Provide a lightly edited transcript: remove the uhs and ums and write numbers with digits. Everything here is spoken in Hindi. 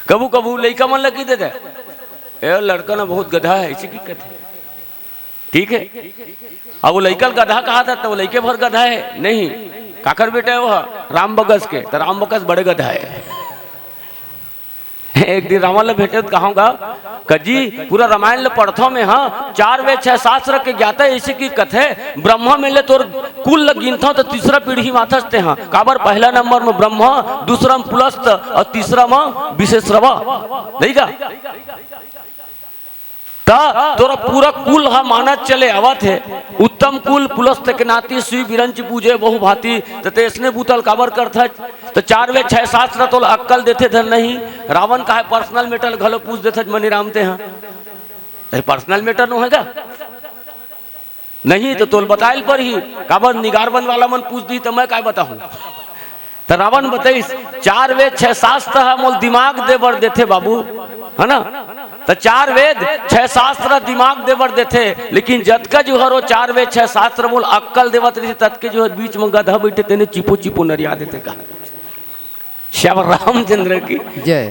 कबू कबू लड़का मन लगी दे दे ए लड़का ना बहुत गधा है इसी की कहते, ठीक है। अब वो लड़का गधा कहा था तो वो लड़के भर गधा है नहीं, काकर बेटा है वो राम बगस के, तो राम बगस बड़े गधा है। एक दिन रावण भेटे तो कहूँगा कजी पूरा रामायण ले पढ़थो में, हाँ 4 वेद 6 शास्त्र के ज्ञाता ऐसे की कथे ब्रह्मा में ले तोर कुल गिनथो तो तीसरा पीढ़ी माथस्ते हाँ काबर पहला नंबर में ब्रह्मा, दूसरा में पुलस्त और तीसरा में विशेषरवा नहीं का तोरा पूरा कुल हा मानत चले आवत है। उत्तम कुल पुलस्त के नाती सुई बिरंच पूजे बहु भांति तो इसने बूतल काबर करता तो 4 वेद 6 शास्त्र तो अक्कल देते धर नहीं। रावण का है पर्सनल मैटर घलो पूछ देते मनी रामते हाँ पर्सनल मैटर नो हैगा नहीं तो तोल बताइल पर ही काबर निगारबंद वाला मन पूछ दी तो मैं क्या बताऊं। तो रावण बताइस 4 वेद 6 शास्त्र है मोल दिमाग दे बर देते बाबू है ना, तो 4 वेद 6 शास्त्र दिमाग देवर देते लेकिन जतका जो हरो 4 वेद 6 शास्त्र बोल अक्कल देवत रही तत्के जो है बीच में गधा बैठे तेने चिपो चिपो नरिया देते का। श्याम रामचंद्र की जय।